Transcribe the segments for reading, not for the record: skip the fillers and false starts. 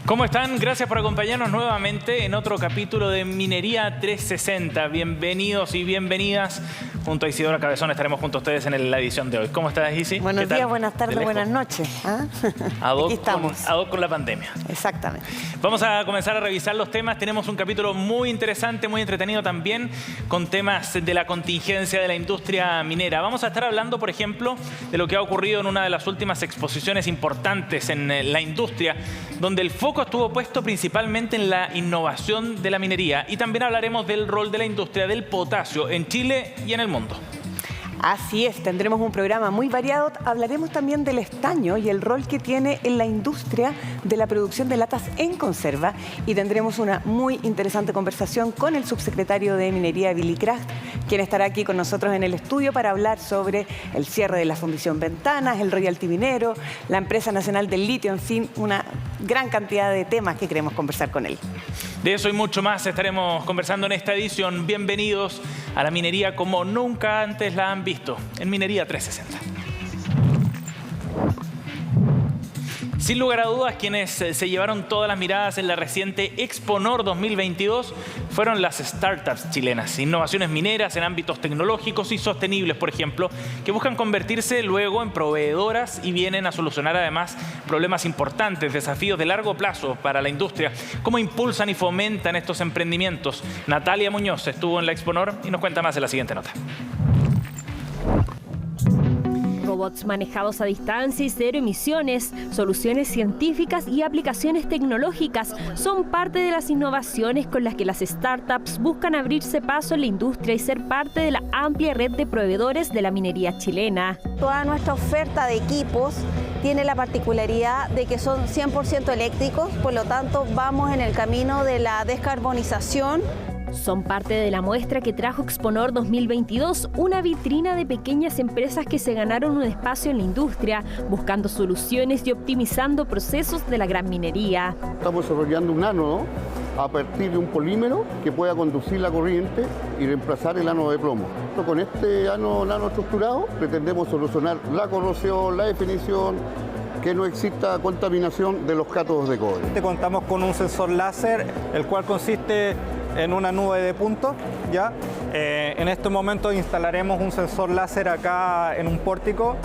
¿Cómo están? Gracias por acompañarnos nuevamente en otro capítulo de Minería 360. Bienvenidos y bienvenidas. Junto a Isidora Cabezón estaremos junto a ustedes en la edición de hoy. ¿Cómo estás, Isi? Buenos días, buenas tardes, buenas noches. ¿Ah? Aquí estamos. Ad hoc con la pandemia. Exactamente. Vamos a comenzar a revisar los temas. Tenemos un capítulo muy interesante, muy entretenido también, con temas de la contingencia de la industria minera. Vamos a estar hablando, por ejemplo, de lo que ha ocurrido en una de las últimas exposiciones importantes en la industria, donde el foco estuvo puesto principalmente en la innovación de la minería. Y también hablaremos del rol de la industria del potasio en Chile y en el mundo. Así es, tendremos un programa muy variado. Hablaremos también del estaño y el rol que tiene en la industria de la producción de latas en conserva. Y tendremos una muy interesante conversación con el subsecretario de Minería, Billy Kraft, quien estará aquí con nosotros en el estudio para hablar sobre el cierre de la Fundición Ventanas, el royalty minero, la Empresa Nacional del Litio, en fin, una gran cantidad de temas que queremos conversar con él. De eso y mucho más estaremos conversando en esta edición. Bienvenidos a la minería como nunca antes la han visto en Minería 360. Sin lugar a dudas, quienes se llevaron todas las miradas en la reciente Exponor 2022 fueron las startups chilenas. Innovaciones mineras en ámbitos tecnológicos y sostenibles, por ejemplo, que buscan convertirse luego en proveedoras y vienen a solucionar además problemas importantes, desafíos de largo plazo para la industria. ¿Cómo impulsan y fomentan estos emprendimientos? Natalia Muñoz estuvo en la Exponor y nos cuenta más en la siguiente nota. Robots manejados a distancia y cero emisiones, soluciones científicas y aplicaciones tecnológicas son parte de las innovaciones con las que las startups buscan abrirse paso en la industria y ser parte de la amplia red de proveedores de la minería chilena. Toda nuestra oferta de equipos tiene la particularidad de que son 100% eléctricos, por lo tanto vamos en el camino de la descarbonización. Son parte de la muestra que trajo Exponor 2022, una vitrina de pequeñas empresas que se ganaron un espacio en la industria, buscando soluciones y optimizando procesos de la gran minería. Estamos desarrollando un ánodo a partir de un polímero que pueda conducir la corriente y reemplazar el ánodo de plomo. Con este ánodo nanoestructurado pretendemos solucionar la corrosión, la definición, que no exista contaminación de los cátodos de cobre. Contamos con un sensor láser, el cual consiste en una nube de puntos. ¿Ya? En este momento instalaremos un sensor láser acá en un pórtico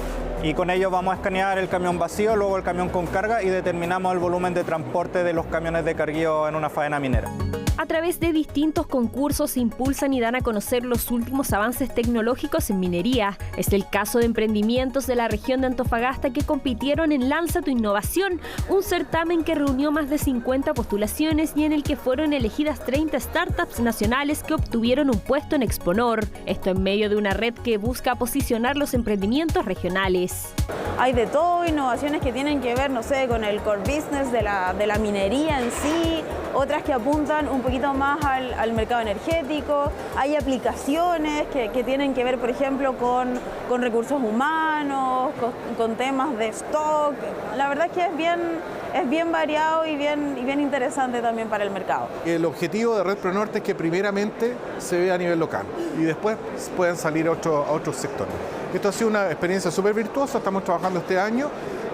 y con ello vamos a escanear el camión vacío, luego el camión con carga y determinamos el volumen de transporte de los camiones de cargueo en una faena minera. A través de distintos concursos se impulsan y dan a conocer los últimos avances tecnológicos en minería. Es el caso de emprendimientos de la región de Antofagasta que compitieron en Lanza tu Innovación, un certamen que reunió más de 50 postulaciones y en el que fueron elegidas 30 startups nacionales que obtuvieron un puesto en Exponor. Esto en medio de una red que busca posicionar los emprendimientos regionales. Hay de todo, innovaciones que tienen que ver, no sé, con el core business de la minería en sí, otras que apuntan un poquito más al mercado energético. Hay aplicaciones que tienen que ver, por ejemplo, con recursos humanos, con temas de stock. La verdad es que es bien variado y bien interesante también para el mercado. El objetivo de Red Pronorte es que primeramente se vea a nivel local y después puedan salir a otros sectores. Esto ha sido una experiencia súper virtuosa, estamos trabajando este año,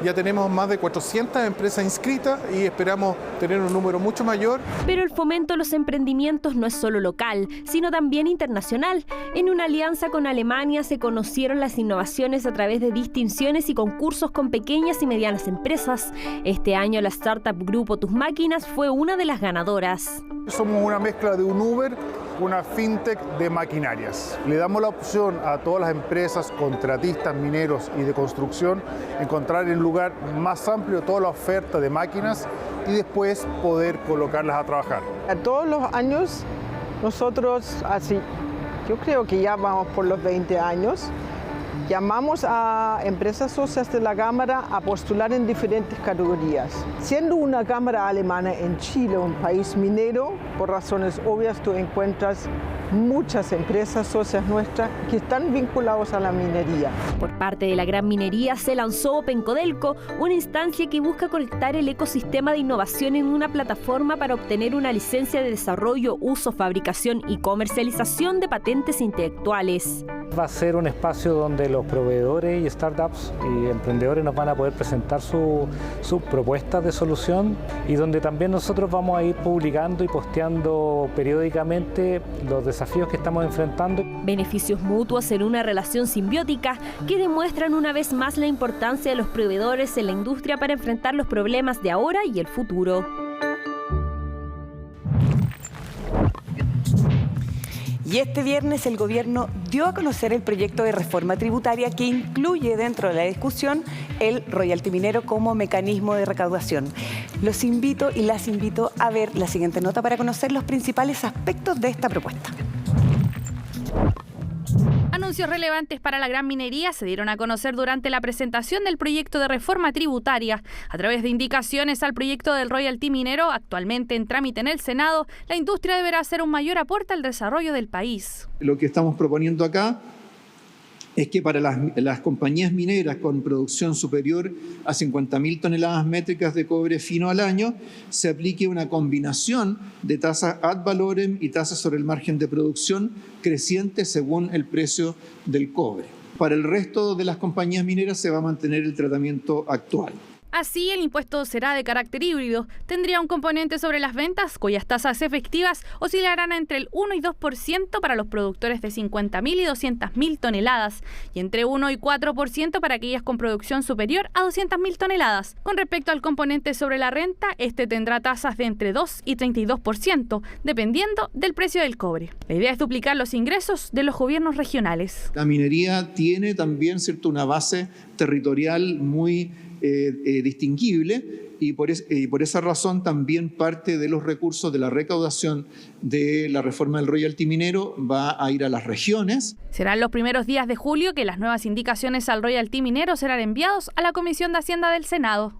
ya tenemos más de 400 empresas inscritas y esperamos tener un número mucho mayor. Pero el fomento a los emprendimientos no es solo local, sino también internacional. En una alianza con Alemania se conocieron las innovaciones a través de distinciones y concursos con pequeñas y medianas empresas. Este año la startup Grupo Tus Máquinas fue una de las ganadoras. Somos una mezcla de un Uber, una fintech de maquinarias. Le damos la opción a todas las empresas, contratistas, mineros y de construcción, encontrar en un lugar más amplio toda la oferta de máquinas y después poder colocarlas a trabajar. Todos los años nosotros, así, yo creo que ya vamos por los 20 años, llamamos a empresas socias de la Cámara a postular en diferentes categorías. Siendo una Cámara alemana en Chile, un país minero, por razones obvias tú encuentras muchas empresas socias nuestras que están vinculados a la minería. Por parte de la gran minería se lanzó Open Codelco, una instancia que busca conectar el ecosistema de innovación en una plataforma para obtener una licencia de desarrollo, uso, fabricación y comercialización de patentes intelectuales. Va a ser un espacio donde los proveedores y startups y emprendedores nos van a poder presentar sus propuestas de solución y donde también nosotros vamos a ir publicando y posteando periódicamente los desafíos que estamos enfrentando. Beneficios mutuos en una relación simbiótica que demuestran una vez más la importancia de los proveedores en la industria para enfrentar los problemas de ahora y el futuro. Y este viernes el gobierno dio a conocer el proyecto de reforma tributaria que incluye dentro de la discusión el royalty minero como mecanismo de recaudación. Los invito y las invito a ver la siguiente nota para conocer los principales aspectos de esta propuesta. Anuncios relevantes para la gran minería se dieron a conocer durante la presentación del proyecto de reforma tributaria. A través de indicaciones al proyecto del royalty minero, actualmente en trámite en el Senado, la industria deberá hacer un mayor aporte al desarrollo del país. Lo que estamos proponiendo acá es que para las compañías mineras con producción superior a 50.000 toneladas métricas de cobre fino al año se aplique una combinación de tasas ad valorem y tasas sobre el margen de producción creciente según el precio del cobre. Para el resto de las compañías mineras se va a mantener el tratamiento actual. Así, el impuesto será de carácter híbrido. Tendría un componente sobre las ventas, cuyas tasas efectivas oscilarán entre el 1 y 2% para los productores de 50.000 y 200.000 toneladas, y entre 1 y 4% para aquellas con producción superior a 200.000 toneladas. Con respecto al componente sobre la renta, este tendrá tasas de entre 2 y 32%, dependiendo del precio del cobre. La idea es duplicar los ingresos de los gobiernos regionales. La minería tiene también, ¿cierto?, una base territorial muy distinguible y por esa razón también parte de los recursos de la recaudación de la reforma del royalty minero va a ir a las regiones. Serán los primeros días de julio que las nuevas indicaciones al royalty minero serán enviados a la Comisión de Hacienda del Senado.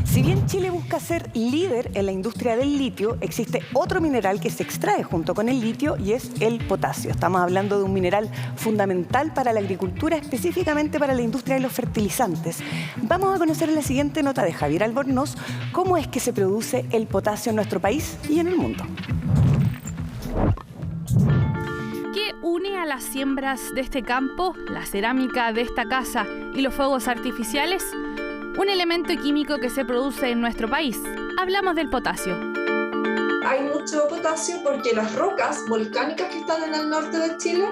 Si bien Chile busca ser líder en la industria del litio, existe otro mineral que se extrae junto con el litio y es el potasio. Estamos hablando de un mineral fundamental para la agricultura, específicamente para la industria de los fertilizantes. Vamos a conocer en la siguiente nota de Javier Albornoz cómo es que se produce el potasio en nuestro país y en el mundo. ¿Qué une a las siembras de este campo, la cerámica de esta casa y los fuegos artificiales? Un elemento químico que se produce en nuestro país. Hablamos del potasio. Hay mucho potasio porque las rocas volcánicas que están en el norte de Chile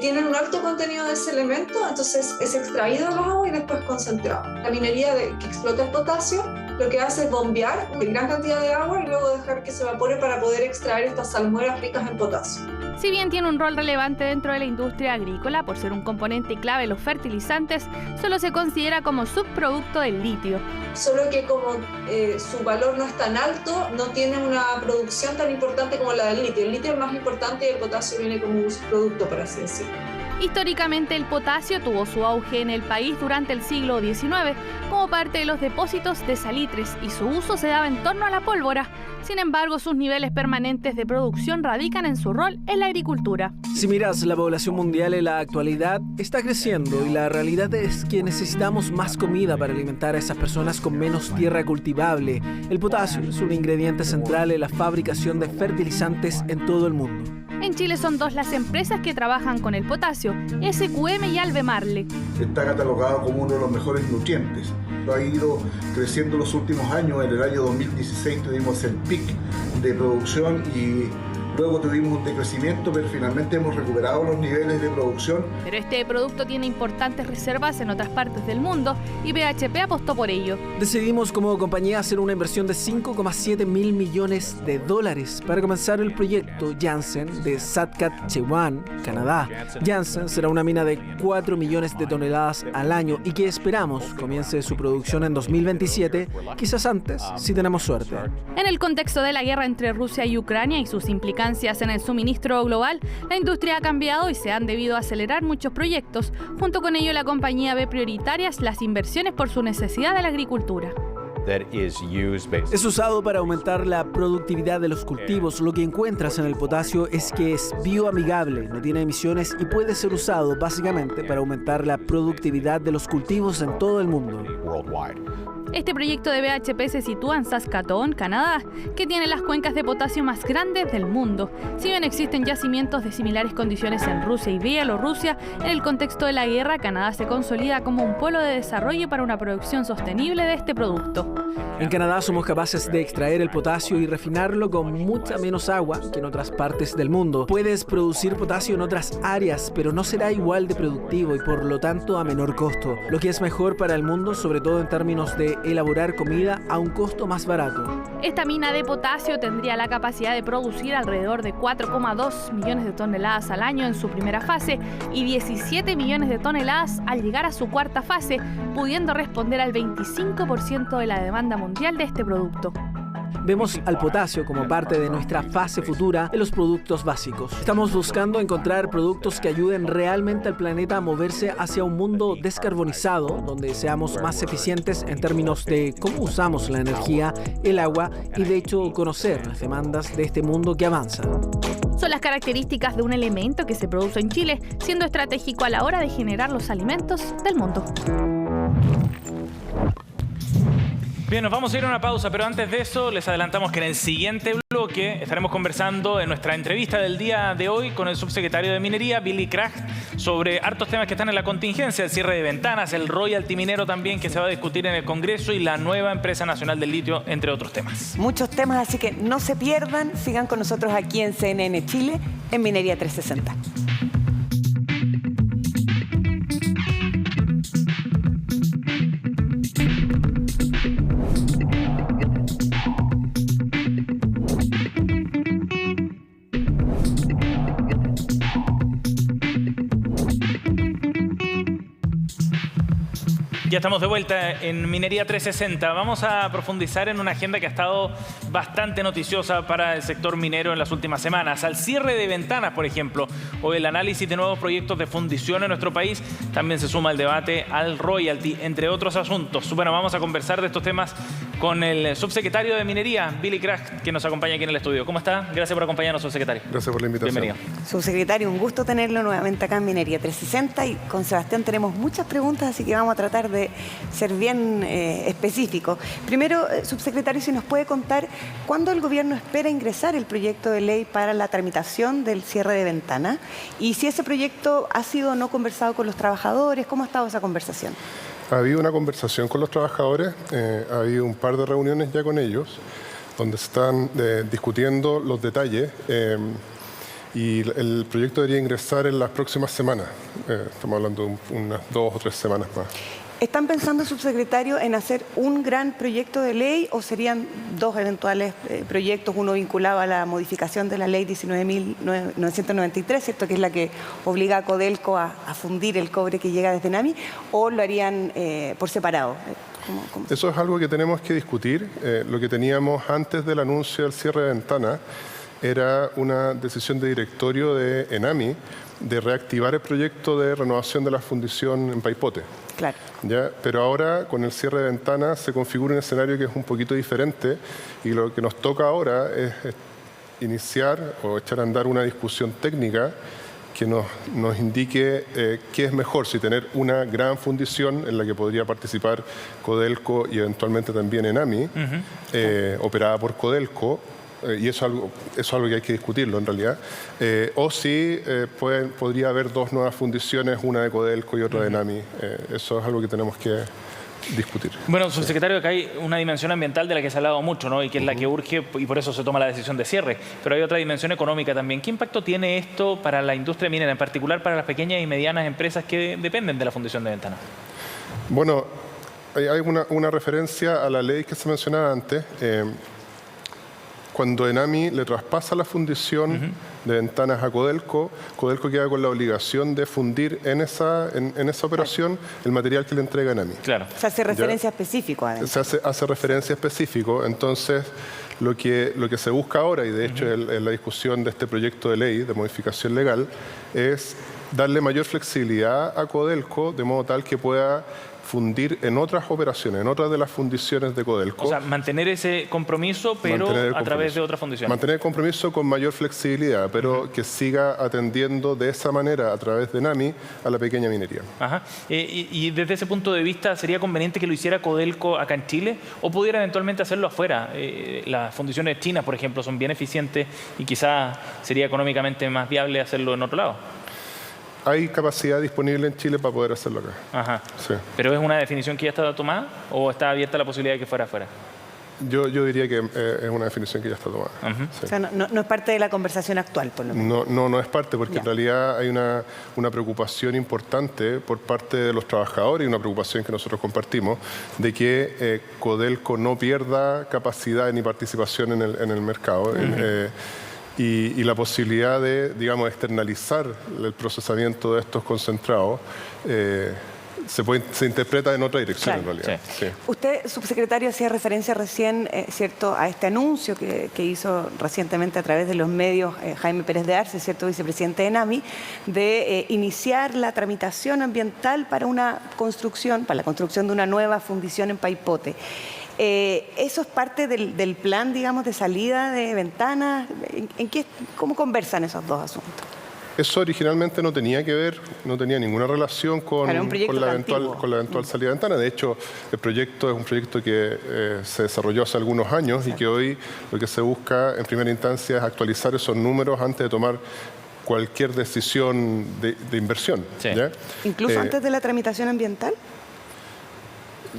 tienen un alto contenido de ese elemento, entonces es extraído del agua y después concentrado. La minería que explota el potasio lo que hace es bombear una gran cantidad de agua y luego dejar que se evapore para poder extraer estas salmueras ricas en potasio. Si bien tiene un rol relevante dentro de la industria agrícola por ser un componente clave en los fertilizantes, solo se considera como subproducto del litio. Solo que como su valor no es tan alto, no tiene una producción tan importante como la del litio. El litio es más importante y el potasio viene como un subproducto, por así decirlo. Históricamente, el potasio tuvo su auge en el país durante el siglo XIX como parte de los depósitos de salitres y su uso se daba en torno a la pólvora. Sin embargo, sus niveles permanentes de producción radican en su rol en la agricultura. Si miras la población mundial en la actualidad, está creciendo y la realidad es que necesitamos más comida para alimentar a esas personas con menos tierra cultivable. El potasio es un ingrediente central en la fabricación de fertilizantes en todo el mundo. En Chile son dos las empresas que trabajan con el potasio, SQM y Albemarle. Está catalogado como uno de los mejores nutrientes. Ha ido creciendo los últimos años. En el año 2016 tuvimos el pic de producción y luego tuvimos un decrecimiento, pero finalmente hemos recuperado los niveles de producción. Pero este producto tiene importantes reservas en otras partes del mundo y BHP apostó por ello. Decidimos como compañía hacer una inversión de $5,7 mil millones para comenzar el proyecto Jansen de Saskatchewan, Canadá. Jansen será una mina de 4 millones de toneladas al año y que esperamos comience su producción en 2027, quizás antes, si tenemos suerte. En el contexto de la guerra entre Rusia y Ucrania y sus implicancias en el suministro global, la industria ha cambiado y se han debido acelerar muchos proyectos. Junto con ello, la compañía ve prioritarias las inversiones por su necesidad de la agricultura. Es usado para aumentar la productividad de los cultivos. Lo que encuentras en el potasio es que es bioamigable, no tiene emisiones y puede ser usado básicamente para aumentar la productividad de los cultivos en todo el mundo. Este proyecto de BHP se sitúa en Saskatoon, Canadá, que tiene las cuencas de potasio más grandes del mundo. Si bien existen yacimientos de similares condiciones en Rusia y Bielorrusia, en el contexto de la guerra, Canadá se consolida como un polo de desarrollo para una producción sostenible de este producto. En Canadá somos capaces de extraer el potasio y refinarlo con mucha menos agua que en otras partes del mundo. Puedes producir potasio en otras áreas, pero no será igual de productivo y por lo tanto a menor costo, lo que es mejor para el mundo, sobre todo en términos de elaborar comida a un costo más barato. Esta mina de potasio tendría la capacidad de producir alrededor de 4,2 millones de toneladas al año en su primera fase y 17 millones de toneladas al llegar a su cuarta fase, pudiendo responder al 25% de la demanda mundial de este producto. Vemos al potasio como parte de nuestra fase futura de los productos básicos. Estamos buscando encontrar productos que ayuden realmente al planeta a moverse hacia un mundo descarbonizado, donde seamos más eficientes en términos de cómo usamos la energía, el agua y de hecho conocer las demandas de este mundo que avanza. Son las características de un elemento que se produce en Chile, siendo estratégico a la hora de generar los alimentos del mundo. Bien, nos vamos a ir a una pausa, pero antes de eso les adelantamos que en el siguiente bloque estaremos conversando en nuestra entrevista del día de hoy con el subsecretario de Minería, Billy Kraft, sobre hartos temas que están en la contingencia, el cierre de ventanas, el royalty minero también que se va a discutir en el Congreso y la nueva empresa nacional del litio, entre otros temas. Muchos temas, así que no se pierdan, sigan con nosotros aquí en CNN Chile, en Minería 360. Ya estamos de vuelta en Minería 360. Vamos a profundizar en una agenda que ha estado bastante noticiosa para el sector minero en las últimas semanas. Al cierre de ventanas, por ejemplo, o el análisis de nuevos proyectos de fundición en nuestro país, también se suma el debate al royalty, entre otros asuntos. Bueno, vamos a conversar de estos temas con el subsecretario de Minería, Billy Kraft, que nos acompaña aquí en el estudio. ¿Cómo está? Gracias por acompañarnos, subsecretario. Gracias por la invitación. Bienvenido. Subsecretario, un gusto tenerlo nuevamente acá en Minería 360 y con Sebastián tenemos muchas preguntas, así que vamos a tratar de ser bien específicos. Primero, subsecretario, si nos puede contar cuándo el gobierno espera ingresar el proyecto de ley para la tramitación del cierre de ventana y si ese proyecto ha sido o no conversado con los trabajadores, ¿cómo ha estado esa conversación? Ha habido una conversación con los trabajadores, ha habido un par de reuniones ya con ellos, donde se están discutiendo los detalles y el proyecto debería ingresar en las próximas semanas. Estamos hablando de unas 2 o 3 semanas más. ¿Están pensando, subsecretario, en hacer un gran proyecto de ley o serían 2 eventuales proyectos, uno vinculado a la modificación de la ley 19.993, ¿cierto?, que es la que obliga a Codelco a fundir el cobre que llega desde NAMI, o lo harían por separado? ¿Cómo? Eso es algo que tenemos que discutir. Lo que teníamos antes del anuncio del cierre de ventana era una decisión de directorio de ENAMI de reactivar el proyecto de renovación de la fundición en Paipote. Claro. ¿Ya? Pero ahora, con el cierre de ventanas, se configura un escenario que es un poquito diferente y lo que nos toca ahora es iniciar o echar a andar una discusión técnica que nos indique qué es mejor, si tener una gran fundición en la que podría participar Codelco y eventualmente también ENAMI, operada por Codelco, y eso es algo que hay que discutirlo en realidad, o si podría haber 2 nuevas fundiciones, una de Codelco y otra de ENAMI. Eso es algo que tenemos que discutir. Bueno, subsecretario, acá hay una dimensión ambiental de la que se ha hablado mucho, ¿no? Y que es la que urge y por eso se toma la decisión de cierre. Pero hay otra dimensión económica también. ¿Qué impacto tiene esto para la industria minera, en particular para las pequeñas y medianas empresas que dependen de la fundición de ventanas? Bueno, hay una referencia a la ley que se mencionaba antes. Cuando ENAMI le traspasa la fundición de ventanas a Codelco, Codelco queda con la obligación de fundir en esa operación el material que le entrega ENAMI. Claro. Se hace referencia específico, además. Se hace referencia específico. Entonces, lo que se busca ahora, y de hecho en la discusión de este proyecto de ley de modificación legal, es darle mayor flexibilidad a Codelco de modo tal que pueda fundir en otras operaciones, en otras de las fundiciones de Codelco. O sea, mantener ese compromiso, pero a través de otras fundiciones. Mantener el compromiso con mayor flexibilidad, pero que siga atendiendo de esa manera, a través de NAMI, a la pequeña minería. Ajá. Y desde ese punto de vista, ¿sería conveniente que lo hiciera Codelco acá en Chile o pudiera eventualmente hacerlo afuera? Las fundiciones chinas, por ejemplo, son bien eficientes y quizás sería económicamente más viable hacerlo en otro lado. Hay capacidad disponible en Chile para poder hacerlo acá. Ajá. Sí. ¿Pero es una definición que ya está tomada o está abierta la posibilidad de que fuera afuera? Yo diría que es una definición que ya está tomada. Sí. O sea, no es parte de la conversación actual, por lo menos. No es parte, porque en realidad hay una preocupación importante por parte de los trabajadores y una preocupación que nosotros compartimos de que Codelco no pierda capacidad ni participación en el mercado. Y la posibilidad de, digamos, externalizar el procesamiento de estos concentrados se interpreta en otra dirección, en realidad. Sí. Usted, subsecretario, hacía referencia recién, ¿cierto?, a este anuncio que hizo recientemente a través de los medios Jaime Pérez de Arce, ¿cierto?, vicepresidente de NAMI, de iniciar la tramitación ambiental para la construcción de una nueva fundición en Paipote. ¿Eso es parte del plan, digamos, de salida de Ventanas? ¿Cómo conversan esos dos asuntos? Eso originalmente no tenía ninguna relación con la eventual salida de Ventanas. De hecho, el proyecto es un proyecto que se desarrolló hace algunos años y que hoy lo que se busca en primera instancia es actualizar esos números antes de tomar cualquier decisión de inversión. ¿Ya? ¿Incluso antes de la tramitación ambiental?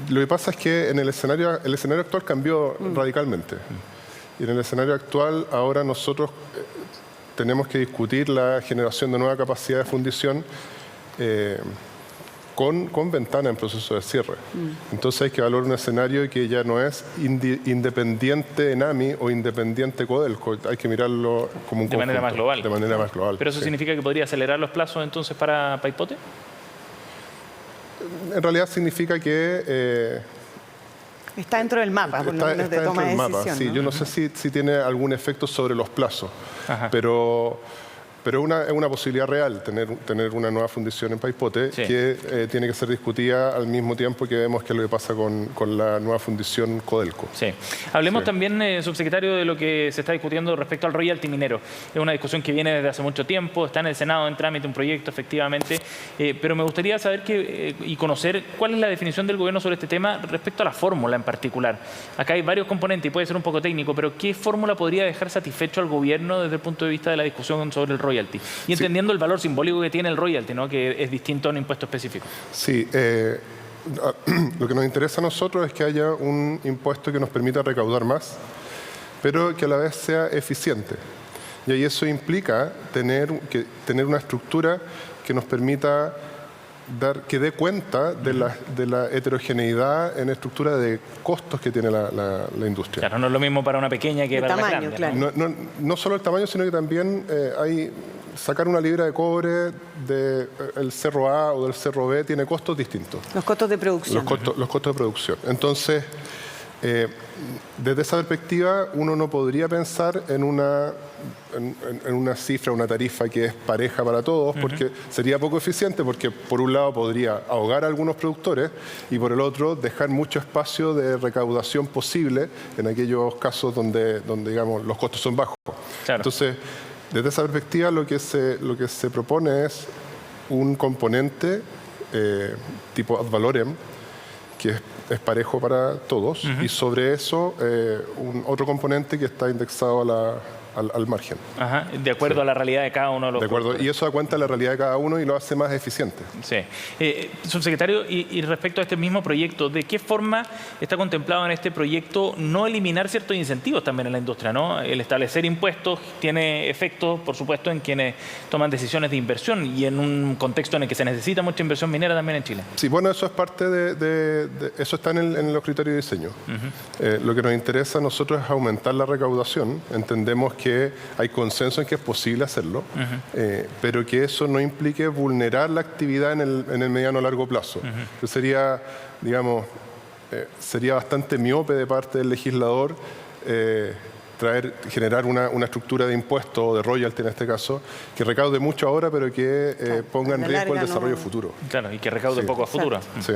Lo que pasa es que el escenario actual cambió radicalmente. Y en el escenario actual ahora nosotros tenemos que discutir la generación de nueva capacidad de fundición con Ventana en proceso de cierre. Entonces hay que valorar un escenario que ya no es independiente de NAMI o independiente de Codelco. Hay que mirarlo como un conjunto, manera más global. De manera más global. ¿Pero eso significa que podría acelerar los plazos entonces para Paipote? En realidad significa que está dentro del mapa, por lo menos de toma de decisión. Sí, ¿no? Yo no sé si tiene algún efecto sobre los plazos, pero es una posibilidad real tener una nueva fundición en Paipote que tiene que ser discutida al mismo tiempo que vemos qué es lo que pasa con la nueva fundición Codelco. Sí. Hablemos también, subsecretario, de lo que se está discutiendo respecto al royalty minero. Es una discusión que viene desde hace mucho tiempo, está en el Senado en trámite un proyecto, efectivamente, pero me gustaría saber y conocer cuál es la definición del gobierno sobre este tema respecto a la fórmula en particular. Acá hay varios componentes y puede ser un poco técnico, pero ¿qué fórmula podría dejar satisfecho al gobierno desde el punto de vista de la discusión sobre el royalty? Y entendiendo el valor simbólico que tiene el royalty, ¿no?, que es distinto a un impuesto específico. Sí, lo que nos interesa a nosotros es que haya un impuesto que nos permita recaudar más, pero que a la vez sea eficiente. Y ahí eso implica tener una estructura que nos permita que dé cuenta de la heterogeneidad en estructura de costos que tiene la industria. Claro, no es lo mismo para una pequeña que para una grande. Claro. No solo el tamaño, sino que también sacar una libra de cobre del cerro A o del cerro B tiene costos distintos. Los costos de producción. Los costos de producción. Entonces, desde esa perspectiva, uno no podría pensar en una cifra, una tarifa que es pareja para todos, porque sería poco eficiente, porque por un lado podría ahogar a algunos productores y por el otro dejar mucho espacio de recaudación posible en aquellos casos donde digamos, los costos son bajos. Claro. Entonces, desde esa perspectiva, lo que se propone es un componente tipo ad valorem, que es parejo para todos, y sobre eso otro componente que está indexado al margen. Ajá, de acuerdo a la realidad de cada uno de los productores. Y eso da cuenta de la realidad de cada uno y lo hace más eficiente. Sí. Subsecretario, y respecto a este mismo proyecto, ¿de qué forma está contemplado en este proyecto no eliminar ciertos incentivos también en la industria, ¿no? El establecer impuestos tiene efectos, por supuesto, en quienes toman decisiones de inversión y en un contexto en el que se necesita mucha inversión minera también en Chile. Sí, bueno, eso es parte eso está en los criterios de diseño. Lo que nos interesa a nosotros es aumentar la recaudación. Entendemos que hay consenso en que es posible hacerlo, pero que eso no implique vulnerar la actividad en el mediano o largo plazo. Sería, digamos, sería bastante miope de parte del legislador generar una estructura de impuestos o de royalty en este caso, que recaude mucho ahora, pero que ponga en riesgo el desarrollo futuro. Claro, y que recaude poco a futuro. Sí.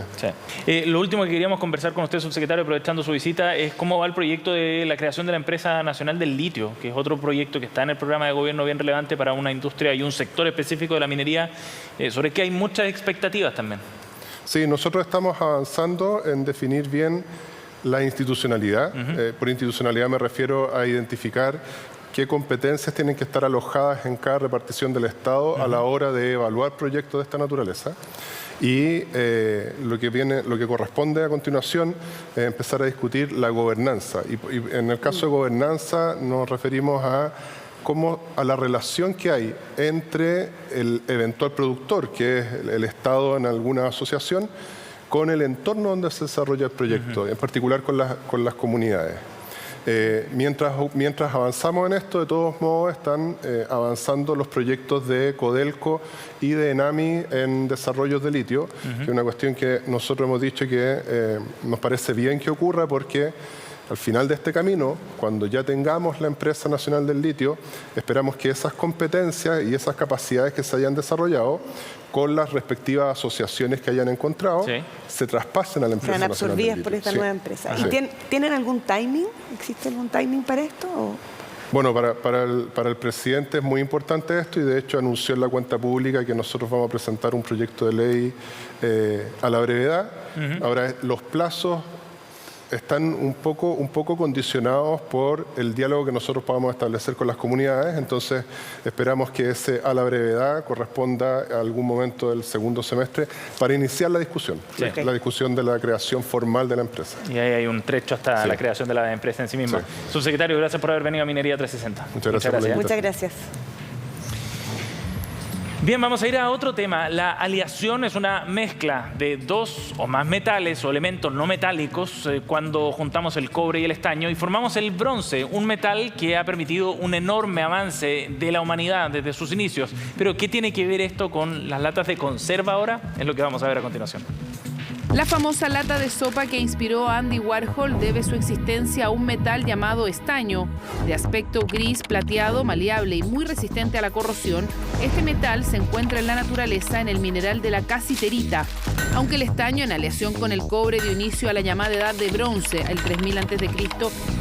Lo último que queríamos conversar con usted, subsecretario, aprovechando su visita, es cómo va el proyecto de la creación de la Empresa Nacional del Litio, que es otro proyecto que está en el programa de gobierno bien relevante para una industria y un sector específico de la minería, sobre que hay muchas expectativas también. Sí, nosotros estamos avanzando en definir bien la institucionalidad. Por institucionalidad me refiero a identificar qué competencias tienen que estar alojadas en cada repartición del Estado a la hora de evaluar proyectos de esta naturaleza. Y lo que corresponde a continuación es empezar a discutir la gobernanza. Y en el caso de gobernanza nos referimos a la relación que hay entre el eventual productor, que es el Estado en alguna asociación, con el entorno donde se desarrolla el proyecto, en particular con las comunidades. Mientras avanzamos en esto, de todos modos están avanzando los proyectos de Codelco y de Enami en desarrollos de litio, que es una cuestión que nosotros hemos dicho que nos parece bien que ocurra, porque al final de este camino, cuando ya tengamos la Empresa Nacional del Litio, esperamos que esas competencias y esas capacidades que se hayan desarrollado con las respectivas asociaciones que hayan encontrado, se traspasen a la Empresa Nacional del Litio. Sean absorbidas por esta nueva empresa. ¿Y tienen algún timing? ¿Existe algún timing para esto? ¿O? Bueno, para el presidente es muy importante esto, y de hecho anunció en la cuenta pública que nosotros vamos a presentar un proyecto de ley a la brevedad. Ahora, los plazos están un poco condicionados por el diálogo que nosotros podamos establecer con las comunidades. Entonces esperamos que ese a la brevedad corresponda a algún momento del segundo semestre para iniciar la discusión, la discusión de la creación formal de la empresa. Y ahí hay un trecho hasta la creación de la empresa en sí misma. Subsecretario, gracias por haber venido a Minería 360. Muchas gracias. Muchas gracias. Bien, vamos a ir a otro tema. La aleación es una mezcla de dos o más metales o elementos no metálicos cuando juntamos el cobre y el estaño y formamos el bronce, un metal que ha permitido un enorme avance de la humanidad desde sus inicios. Pero, ¿qué tiene que ver esto con las latas de conserva ahora? Es lo que vamos a ver a continuación. La famosa lata de sopa que inspiró a Andy Warhol debe su existencia a un metal llamado estaño. De aspecto gris, plateado, maleable y muy resistente a la corrosión, este metal se encuentra en la naturaleza en el mineral de la casiterita. Aunque el estaño, en aleación con el cobre, dio inicio a la llamada Edad de Bronce, el 3000 a.C.,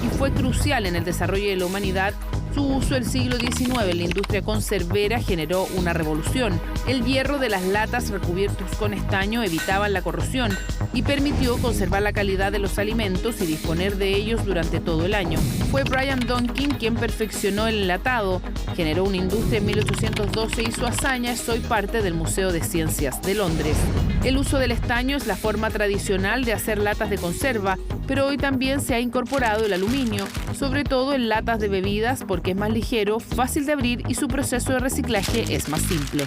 y fue crucial en el desarrollo de la humanidad, su uso el siglo XIX en la industria conservera generó una revolución. El hierro de las latas recubiertos con estaño evitaban la corrosión y permitió conservar la calidad de los alimentos y disponer de ellos durante todo el año. Fue Brian Duncan quien perfeccionó el enlatado, generó una industria en 1812 y su hazaña es hoy parte del Museo de Ciencias de Londres. El uso del estaño es la forma tradicional de hacer latas de conserva, pero hoy también se ha incorporado el aluminio, sobre todo en latas de bebidas porque es más ligero, fácil de abrir y su proceso de reciclaje es más simple.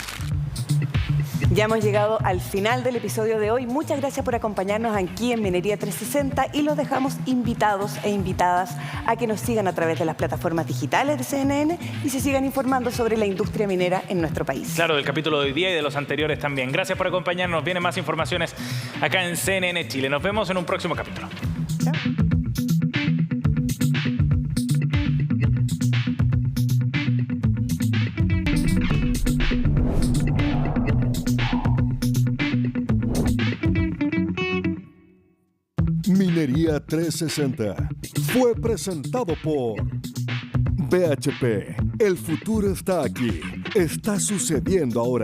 Ya hemos llegado al final del episodio de hoy. Muchas gracias por acompañarnos aquí en Minería 360 y los dejamos invitados e invitadas a que nos sigan a través de las plataformas digitales de CNN y se sigan informando sobre la industria minera en nuestro país. Claro, del capítulo de hoy día y de los anteriores también. Gracias por acompañarnos. Vienen más informaciones acá en CNN Chile. Nos vemos en un próximo capítulo. Chao. Minería 360 fue presentado por BHP. El futuro está aquí. Está sucediendo ahora.